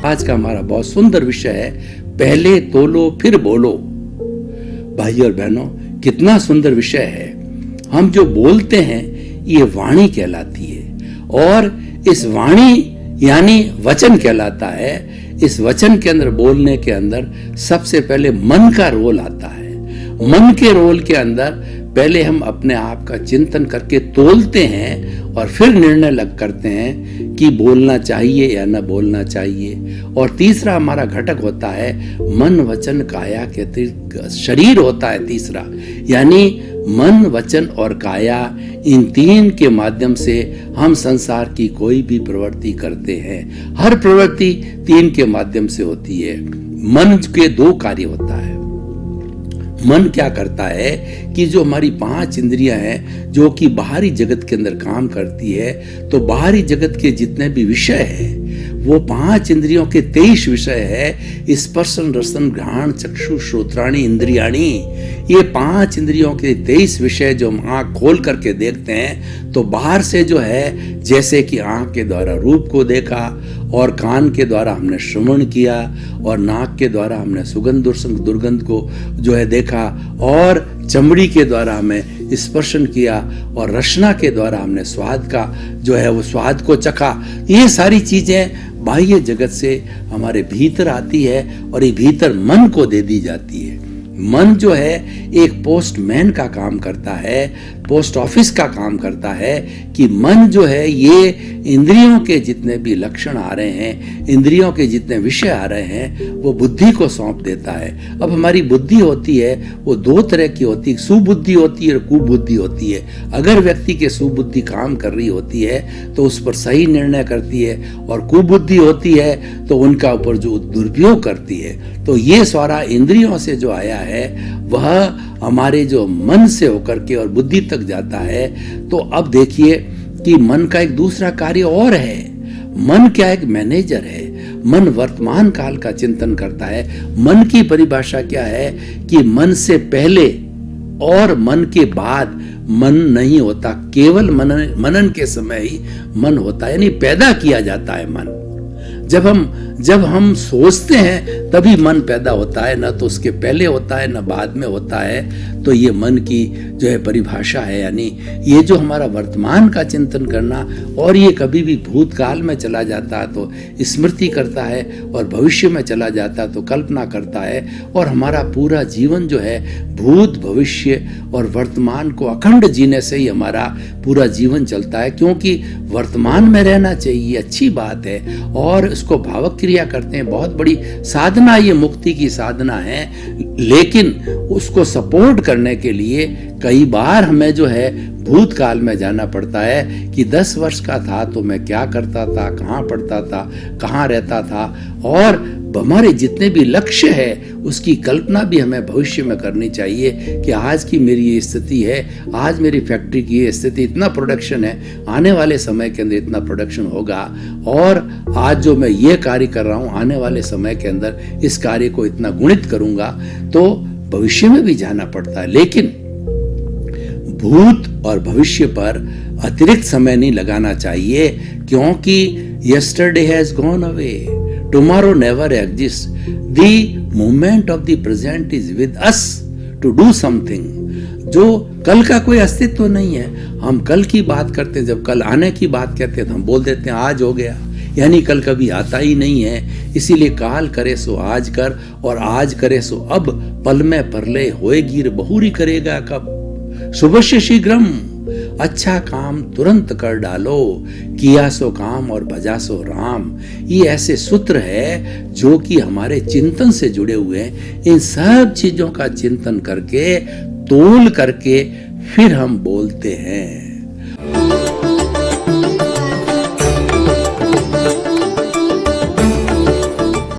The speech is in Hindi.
आज का हमारा बहुत सुंदर विषय है, पहले तोलो फिर बोलो। भाई और बहनों, कितना सुंदर विषय है। हम जो बोलते हैं ये वाणी कहलाती है, और इस वाणी यानी वचन कहलाता है। इस वचन के अंदर, बोलने के अंदर सबसे पहले मन का रोल आता है। मन के रोल के अंदर पहले हम अपने आप का चिंतन करके तोलते हैं और फिर निर्णय करते हैं कि बोलना चाहिए या न बोलना चाहिए। और तीसरा हमारा घटक होता है मन वचन काया के शरीर होता है तीसरा, यानी मन वचन और काया, इन तीन के माध्यम से हम संसार की कोई भी प्रवृत्ति करते हैं। हर प्रवृत्ति तीन के माध्यम से होती है। मन के दो कार्य होता है। मन क्या करता है कि जो हमारी 5 इंद्रियां हैं जो कि बाहरी जगत के अंदर काम करती है, तो बाहरी जगत के जितने भी विषय हैं वो 5 इंद्रियों के 23 विषय है। स्पर्शन रसन घ्राण चक्षु श्रोत्राणी इंद्रियाणी, ये 5 इंद्रियों के 23 विषय जो हम आंख खोल करके देखते हैं, तो बाहर से जो है जैसे कि आंख के द्वारा रूप को देखा, और कान के द्वारा हमने श्रवण किया, और नाक के द्वारा हमने सुगंध दुर्गंध को जो है देखा, और चमड़ी के द्वारा हमें स्पर्शन किया, और रसना के द्वारा हमने स्वाद का जो है वो स्वाद को चखा। ये सारी चीजें बाह्य जगत से हमारे भीतर आती है और ये भीतर मन को दे दी जाती है। मन जो है एक पोस्टमैन का काम करता है, पोस्ट ऑफिस का काम करता है, कि मन जो है ये इंद्रियों के जितने भी लक्षण आ रहे हैं, इंद्रियों के जितने विषय आ रहे हैं, वो बुद्धि को सौंप देता है। अब हमारी बुद्धि होती है वो 2 तरह की होती है, सुबुद्धि होती है और कुबुद्धि होती है। अगर व्यक्ति के सुबुद्धि काम कर रही होती है तो उस पर सही निर्णय करती है, और कुबुद्धि होती है तो उनका ऊपर जो दुरुपयोग करती है। तो ये सारा इंद्रियों से जो आया है वह हमारे जो मन से होकर के और बुद्धि तक जाता है। तो अब देखिए कि मन का एक दूसरा कार्य और है। मन क्या, एक मैनेजर है। मन वर्तमान काल का चिंतन करता है। मन की परिभाषा क्या है कि मन से पहले और मन के बाद मन नहीं होता, केवल मनन के समय ही मन होता है, यानी पैदा किया जाता है मन। जब हम सोचते हैं तभी मन पैदा होता है, ना तो उसके पहले होता है ना बाद में होता है। तो ये मन की जो है परिभाषा है, यानी ये जो हमारा वर्तमान का चिंतन करना, और ये कभी भी भूतकाल में चला जाता है तो स्मृति करता है, और भविष्य में चला जाता है तो कल्पना करता है। और हमारा पूरा जीवन जो है भूत भविष्य और वर्तमान को अखंड जीने से ही हमारा पूरा जीवन चलता है, क्योंकि वर्तमान में रहना चाहिए, अच्छी बात है, और इसको भावक क्रिया करते हैं। बहुत बड़ी साधना, ये मुक्ति की साधना है। लेकिन उसको सपोर्ट करने के लिए कई बार हमें जो है भूतकाल में जाना पड़ता है कि 10 वर्ष का था तो मैं क्या करता था, कहाँ पढ़ता था, कहाँ रहता था, और हमारे जितने भी लक्ष्य है उसकी कल्पना भी हमें भविष्य में करनी चाहिए कि आज की मेरी ये स्थिति है, आज मेरी फैक्ट्री की ये स्थिति, इतना प्रोडक्शन है, आने वाले समय के अंदर इतना प्रोडक्शन होगा, और आज जो मैं ये कार्य कर रहा हूँ आने वाले समय के अंदर इस कार्य को इतना गुणित करूंगा। तो भविष्य में भी जाना पड़ता है, लेकिन भूत और भविष्य पर अतिरिक्त समय नहीं लगाना चाहिए, क्योंकि yesterday has gone away, tomorrow never exists, the moment of the present is with us to do something। जो कल का कोई अस्तित्व नहीं है। हम कल की बात करते हैं, जब कल आने की बात कहते हैं तो हम बोल देते हैं आज हो गया, यानी कल कभी आता ही नहीं है। इसीलिए काल करे सो आज कर, और आज करे सो अब, पल में परले होए गिर बहुरी करेगा कब, शुभस्य शीघ्रम, अच्छा काम तुरंत कर डालो, किया सो काम और भजा सो राम। ये ऐसे सूत्र है जो कि हमारे चिंतन से जुड़े हुए हैं। इन सब चीजों का चिंतन करके, तोल करके फिर हम बोलते हैं।